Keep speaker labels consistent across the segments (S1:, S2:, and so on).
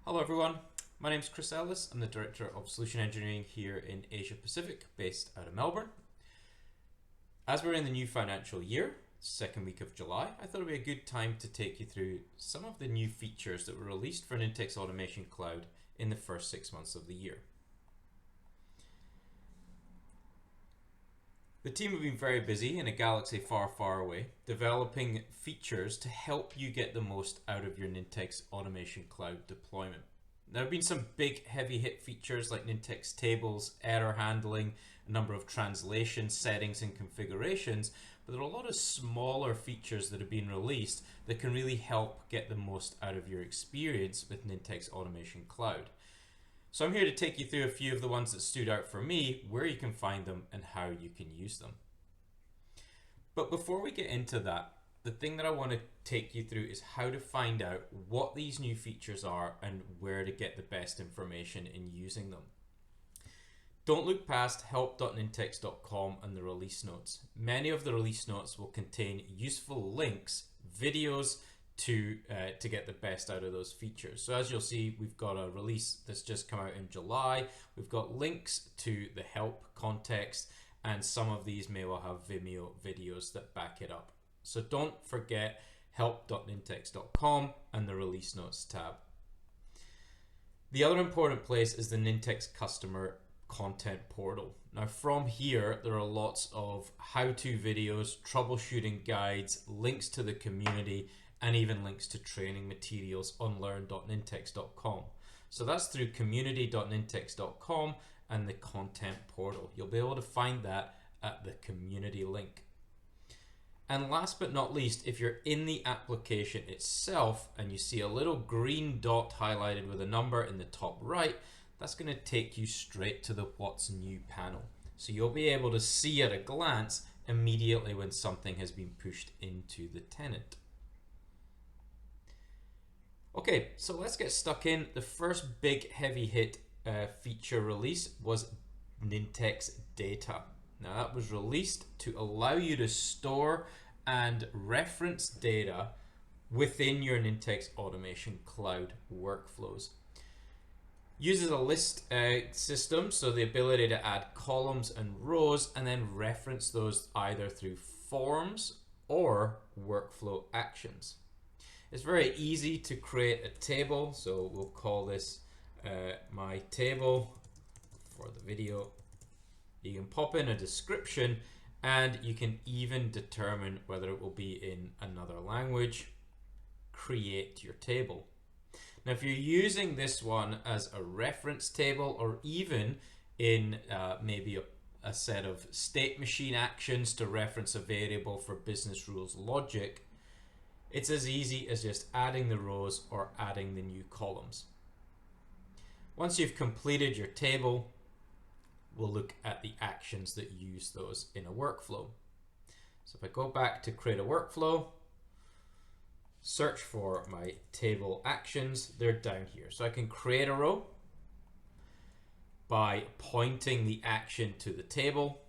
S1: Hello everyone, my name is Chris Ellis. I'm the Director of Solution Engineering here in Asia Pacific, based out of Melbourne. As we're in the new financial year, second week of July, I thought it would be a good time to take you through some of the new features that were released for Nintex Automation Cloud in the first 6 months of the year. The team have been very busy in a galaxy far, far away, developing features to help you get the most out of your Nintex Automation Cloud deployment. There have been some big heavy hit features like Nintex tables, error handling, a number of translation settings and configurations, but there are a lot of smaller features that have been released that can really help get the most out of your experience with Nintex Automation Cloud. So I'm here to take you through a few of the ones that stood out for me, where you can find them and how you can use them. But before we get into that, the thing that I want to take you through is how to find out what these new features are and where to get the best information in using them. Don't look past help.nintex.com and the release notes. Many of the release notes will contain useful links, videos, to get the best out of those features. So as you'll see, we've got a release that's just come out in July. We've got links to the help context, and some of these may well have Vimeo videos that back it up. So don't forget help.nintex.com and the release notes tab. The other important place is the Nintex customer content portal. Now from here, there are lots of how-to videos, troubleshooting guides, links to the community, and even links to training materials on learn.nintex.com. So that's through community.nintex.com and the content portal. You'll be able to find that at the community link. And last but not least, if you're in the application itself and you see a little green dot highlighted with a number in the top right, that's going to take you straight to the What's New panel. So you'll be able to see at a glance immediately when something has been pushed into the tenant. Okay, so let's get stuck in. The first big heavy hit feature release was Nintex Data. Now that was released to allow you to store and reference data within your Nintex Automation Cloud workflows. Uses a list system, so the ability to add columns and rows and then reference those either through forms or workflow actions. It's very easy to create a table, so we'll call this my table for the video. You can pop in a description and you can even determine whether it will be in another language. Create your table. Now if you're using this one as a reference table or even in maybe a set of state machine actions to reference a variable for business rules logic, it's as easy as just adding the rows or adding the new columns. Once you've completed your table, we'll look at the actions that use those in a workflow. So if I go back to create a workflow, search for my table actions, they're down here. So I can create a row by pointing the action to the table,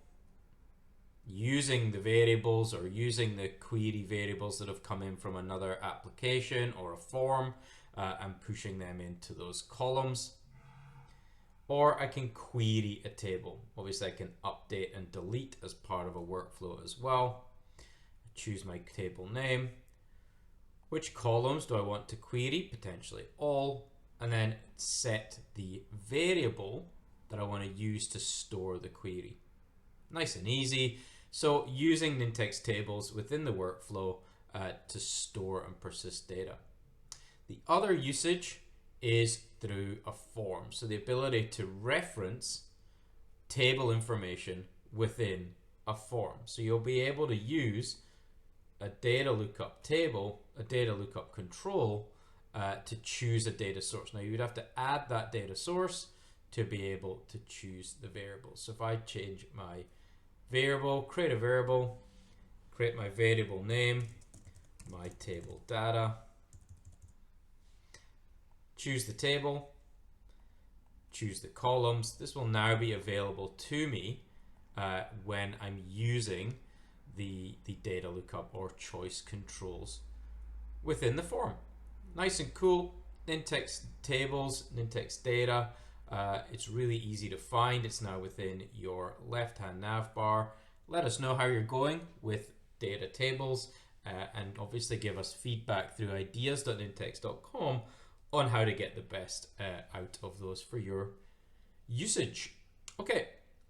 S1: using the variables or using the query variables that have come in from another application or a form and pushing them into those columns. Or I can query a table. Obviously I can update and delete as part of a workflow as well. Choose my table name. Which columns do I want to query? Potentially all. And then set the variable that I want to use to store the query. Nice and easy. So using Nintex tables within the workflow to store and persist data. The other usage is through a form. So the ability to reference table information within a form. So you'll be able to use a data lookup table, a data lookup control to choose a data source. Now you would have to add that data source to be able to choose the variable. So if I change my variable, create a variable, create my variable name, my table data, choose the table, choose the columns. This will now be available to me when I'm using the data lookup or choice controls within the form. Nice and cool, Nintex tables, Nintex data. It's really easy to find. It's now within your left-hand nav bar. Let us know how you're going with data tables, and obviously give us feedback through ideas.nintex.com on how to get the best out of those for your usage. Okay,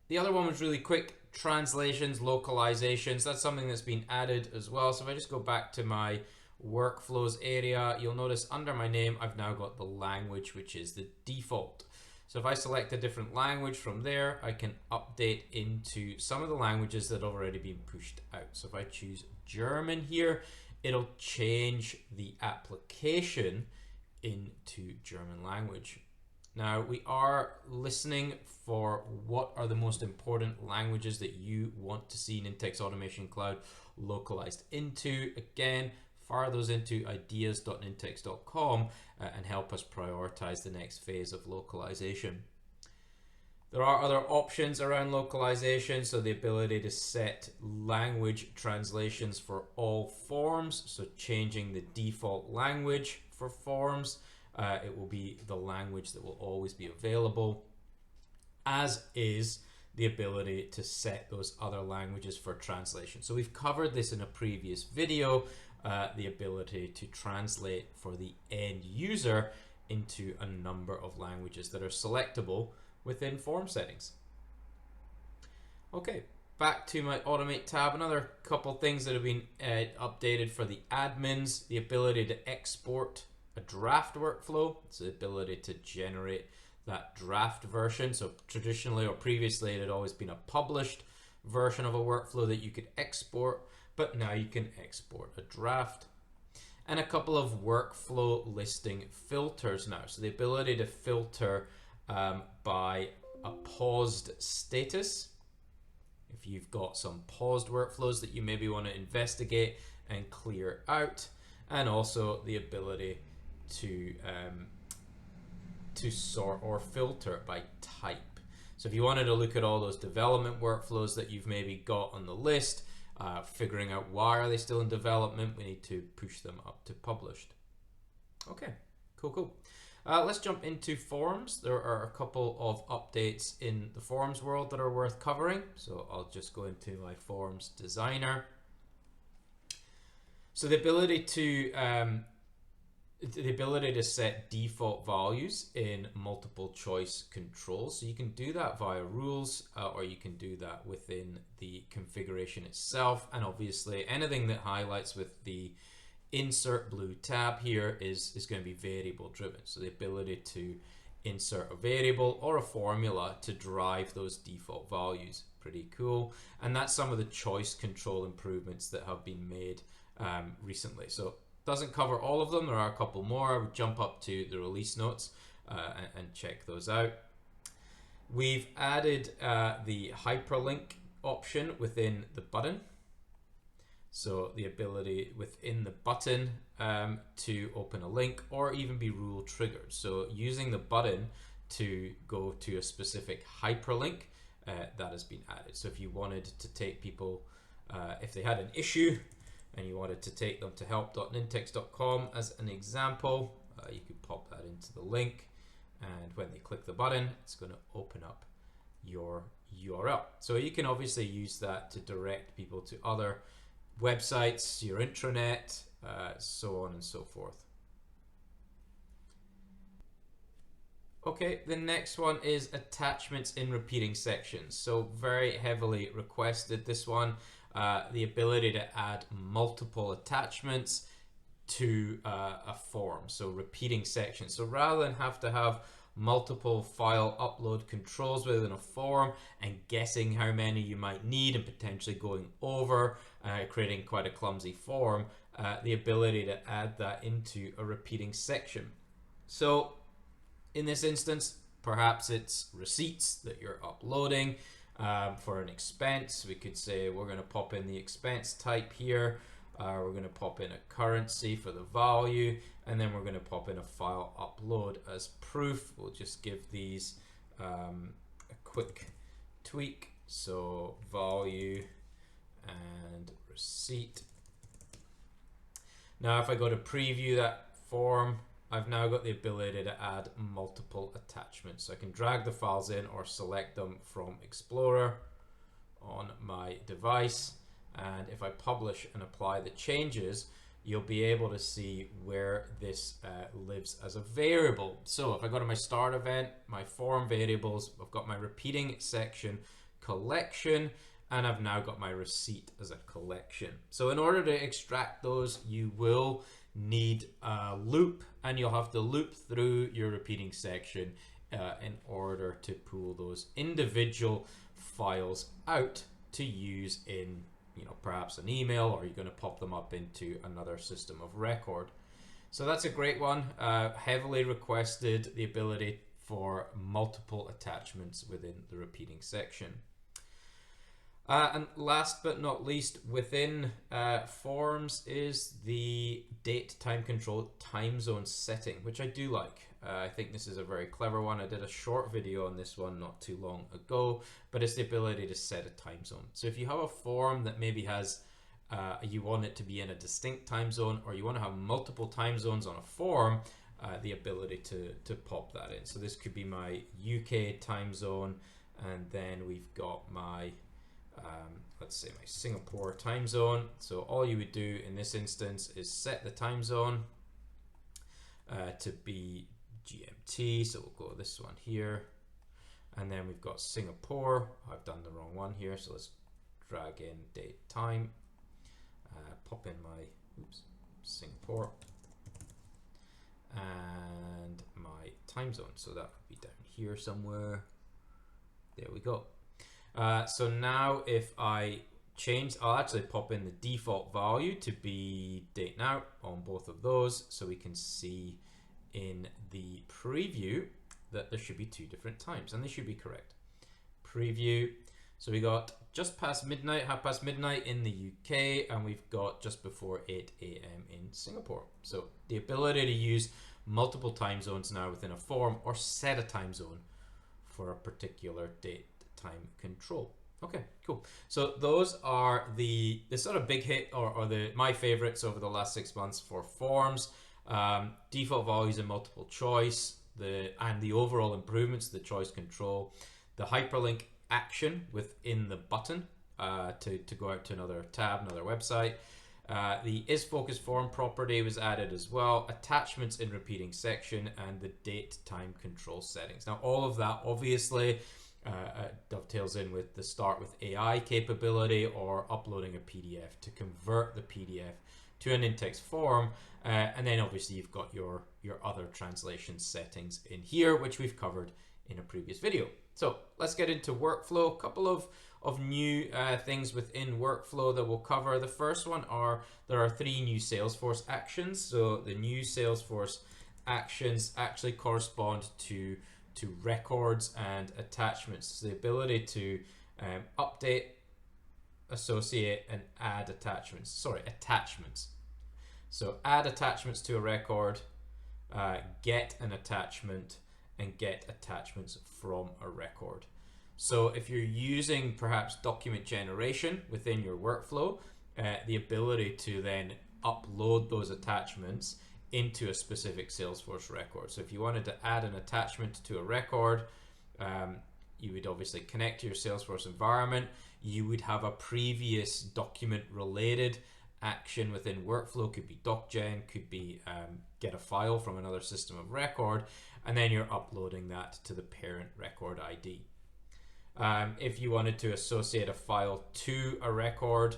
S1: the other one was really quick. Translations, localizations, that's something that's been added as well. So if I just go back to my workflows area, you'll notice under my name I've now got the language, which is the default. So if I select a different language from there, I can update into some of the languages that have already been pushed out. So if I choose German here, it'll change the application into German language. Now we are listening for what are the most important languages that you want to see Nintex Automation Cloud localized into. Again, fire those into ideas.nintex.com and help us prioritize the next phase of localization. There are other options around localization, so the ability to set language translations for all forms, so changing the default language for forms. It will be the language that will always be available, as is the ability to set those other languages for translation. So we've covered this in a previous video, the ability to translate for the end user into a number of languages that are selectable within form settings. Okay, back to my Automate tab. Another couple things that have been updated for the admins, the ability to export a draft workflow. It's the ability to generate that draft version. So traditionally or previously it had always been a published version of a workflow that you could export, but now you can export a draft. And a couple of workflow listing filters now. So the ability to filter by a paused status. If you've got some paused workflows that you maybe want to investigate and clear out, and also the ability to sort or filter by type. So if you wanted to look at all those development workflows that you've maybe got on the list, figuring out why are they still in development, we need to push them up to published. Okay, cool. Let's jump into forms. There are a couple of updates in the forms world that are worth covering. So I'll just go into my forms designer. So the ability to set default values in multiple choice controls. So you can do that via rules, or you can do that within the configuration itself. And obviously anything that highlights with the insert blue tab here is going to be variable driven. So the ability to insert a variable or a formula to drive those default values. Pretty cool. And that's some of the choice control improvements that have been made recently. So doesn't cover all of them. There are a couple more. I would jump up to the release notes and check those out. We've added the hyperlink option within the button. So the ability within the button to open a link or even be rule triggered. So using the button to go to a specific hyperlink, that has been added. So if you wanted to take people, if they had an issue and you wanted to take them to help.nintex.com as an example, you could pop that into the link, and when they click the button, it's going to open up your URL. So you can obviously use that to direct people to other websites, your intranet, so on and so forth. Okay, the next one is attachments in repeating sections. So very heavily requested, this one, the ability to add multiple attachments to a form, so repeating sections. So rather than have to have multiple file upload controls within a form and guessing how many you might need and potentially going over, creating quite a clumsy form, the ability to add that into a repeating section. So in this instance, perhaps it's receipts that you're uploading for an expense. We could say we're going to pop in the expense type here. We're going to pop in a currency for the value, and then we're going to pop in a file upload as proof. We'll just give these a quick tweak. So value and receipt. Now if I go to preview that form, I've now got the ability to add multiple attachments. So I can drag the files in or select them from Explorer on my device. And if I publish and apply the changes, you'll be able to see where this lives as a variable. So if I go to my start event, my form variables, I've got my repeating section collection, and I've now got my receipt as a collection. So in order to extract those, you will need a loop, and you'll have to loop through your repeating section in order to pull those individual files out to use in, you know, perhaps an email, or you're going to pop them up into another system of record. So that's a great one. Heavily requested, the ability for multiple attachments within the repeating section. And last but not least, within forms is the date time control time zone setting, which I do like. I think this is a very clever one. I did a short video on this one not too long ago, but it's the ability to set a time zone. So if you have a form that maybe has, you want it to be in a distinct time zone, or you want to have multiple time zones on a form, the ability to pop that in. So this could be my UK time zone, and then we've got my let's say my Singapore time zone. So all you would do in this instance is set the time zone to be GMT. So we'll go this one here, and then we've got Singapore. I've done the wrong one here, so let's drag in date time, pop in my Singapore and my time zone. So that would be down here somewhere. There we go. So now if I change, I'll actually pop in the default value to be date now on both of those, so we can see in the preview that there should be two different times, and they should be correct. Preview, so we got just past midnight, half past midnight in the UK, and we've got just before 8 AM in Singapore. So the ability to use multiple time zones now within a form, or set a time zone for a particular date time control. Okay, cool. So those are the sort of big hit, or my favorites over the last 6 months for forms. Default values and multiple choice, and the overall improvements to the choice control, the hyperlink action within the button to go out to another tab, another website. The isFocus form property was added as well, attachments in repeating section, and the date time control settings. Now all of that obviously dovetails in with the start with AI capability, or uploading a PDF to convert the PDF to an Nintex form, and then obviously you've got your other translation settings in here, which we've covered in a previous video. So let's get into workflow. A couple of new things within workflow that we'll cover. The first one there are 3 new Salesforce actions. So the new Salesforce actions actually correspond to records and attachments. So the ability to update, associate, and add attachments. So add attachments to a record, get an attachment, and get attachments from a record. So if you're using perhaps document generation within your workflow, the ability to then upload those attachments into a specific Salesforce record. So if you wanted to add an attachment to a record, you would obviously connect to your Salesforce environment. You would have a previous document related action within workflow, could be docgen, could be get a file from another system of record, and then you're uploading that to the parent record ID. If you wanted to associate a file to a record,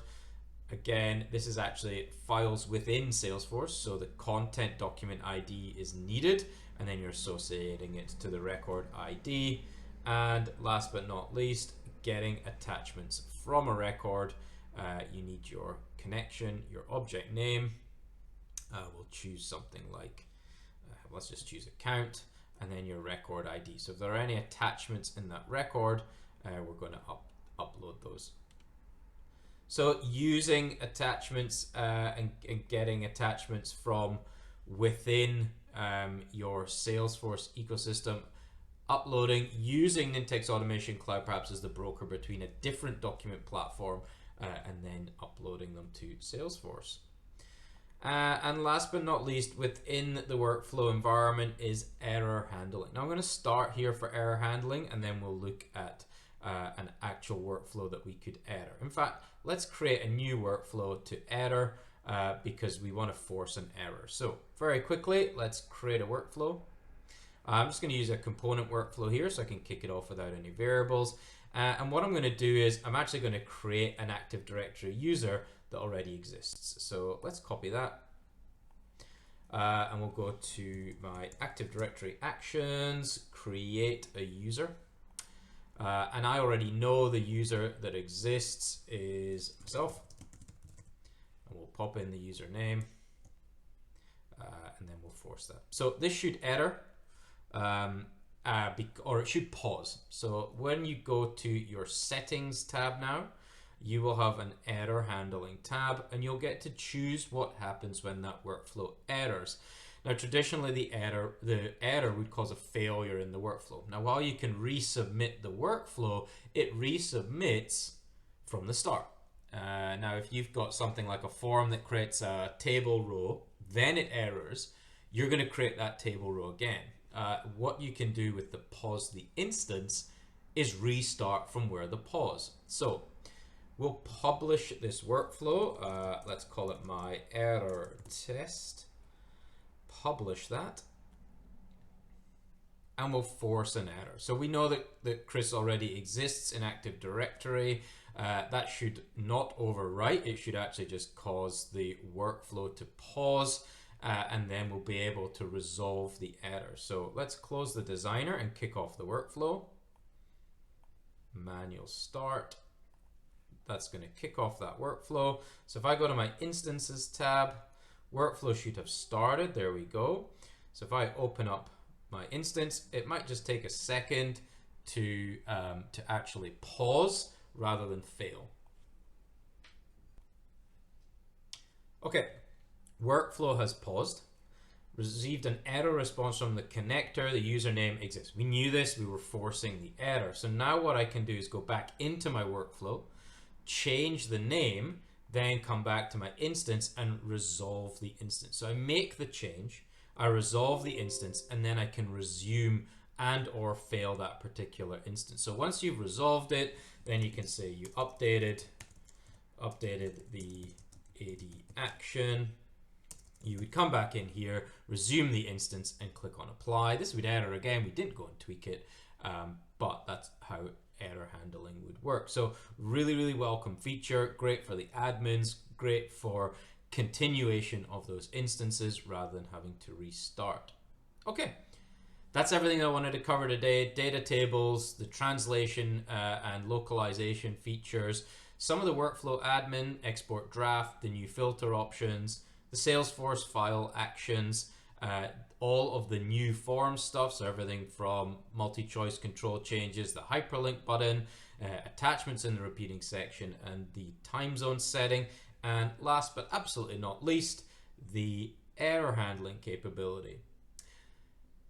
S1: again, this is actually files within Salesforce, so the content document ID is needed, and then you're associating it to the record ID. And last but not least, getting attachments from a record, you need your connection, your object name. We'll choose something like, let's just choose account, and then your record ID. So if there are any attachments in that record, we're going to upload those. So using attachments and getting attachments from within your Salesforce ecosystem, uploading, using Nintex Automation Cloud perhaps as the broker between a different document platform, and then uploading them to Salesforce. And last but not least, within the workflow environment is error handling. Now I'm going to start here for error handling, and then we'll look at an actual workflow that we could error. In fact, let's create a new workflow to error because we want to force an error. So very quickly, let's create a workflow. I'm just going to use a component workflow here so I can kick it off without any variables. And what I'm going to do is I'm actually going to create an Active Directory user that already exists. So let's copy that. And we'll go to my Active Directory actions, create a user. And I already know the user that exists is myself. And we'll pop in the username. And then we'll force that. So this should error. Or it should pause. So when you go to your settings tab now, you will have an error handling tab, and you'll get to choose what happens when that workflow errors. Now traditionally the error would cause a failure in the workflow. Now while you can resubmit the workflow, it resubmits from the start. Now if you've got something like a form that creates a table row, then it errors, you're going to create that table row again. What you can do with the pause the instance is restart from where the pause. So we'll publish this workflow. Let's call it my error test. Publish that. And we'll force an error. So we know that Chris already exists in Active Directory. That should not overwrite. It should actually just cause the workflow to pause. And then we'll be able to resolve the error. So let's close the designer and kick off the workflow. Manual start. That's going to kick off that workflow. So if I go to my instances tab, workflow should have started. There we go. So if I open up my instance, it might just take a second to actually pause rather than fail. Okay. Workflow has paused, received an error response from the connector, the username exists. We knew this, we were forcing the error. So now what I can do is go back into my workflow, change the name, then come back to my instance and resolve the instance. So I make the change, I resolve the instance, and then I can resume and or fail that particular instance. So once you've resolved it, then you can say you updated the AD action. You would come back in here, resume the instance, and click on apply. This would error again. We didn't go and tweak it, but that's how error handling would work. So really, really welcome feature. Great for the admins, great for continuation of those instances rather than having to restart. Okay, that's everything I wanted to cover today. Data tables, the translation and localization features, some of the workflow admin, export draft, the new filter options, the Salesforce File actions, all of the new form stuff, so everything from multi-choice control changes, the hyperlink button, attachments in the repeating section, and the time zone setting, and last but absolutely not least, the error handling capability.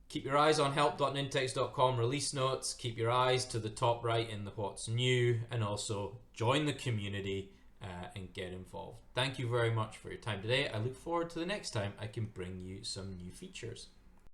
S1: Keep your eyes on help.nintex.com release notes, keep your eyes to the top right in the what's new, and also join the community and get involved. Thank you very much for your time today. I look forward to the next time I can bring you some new features.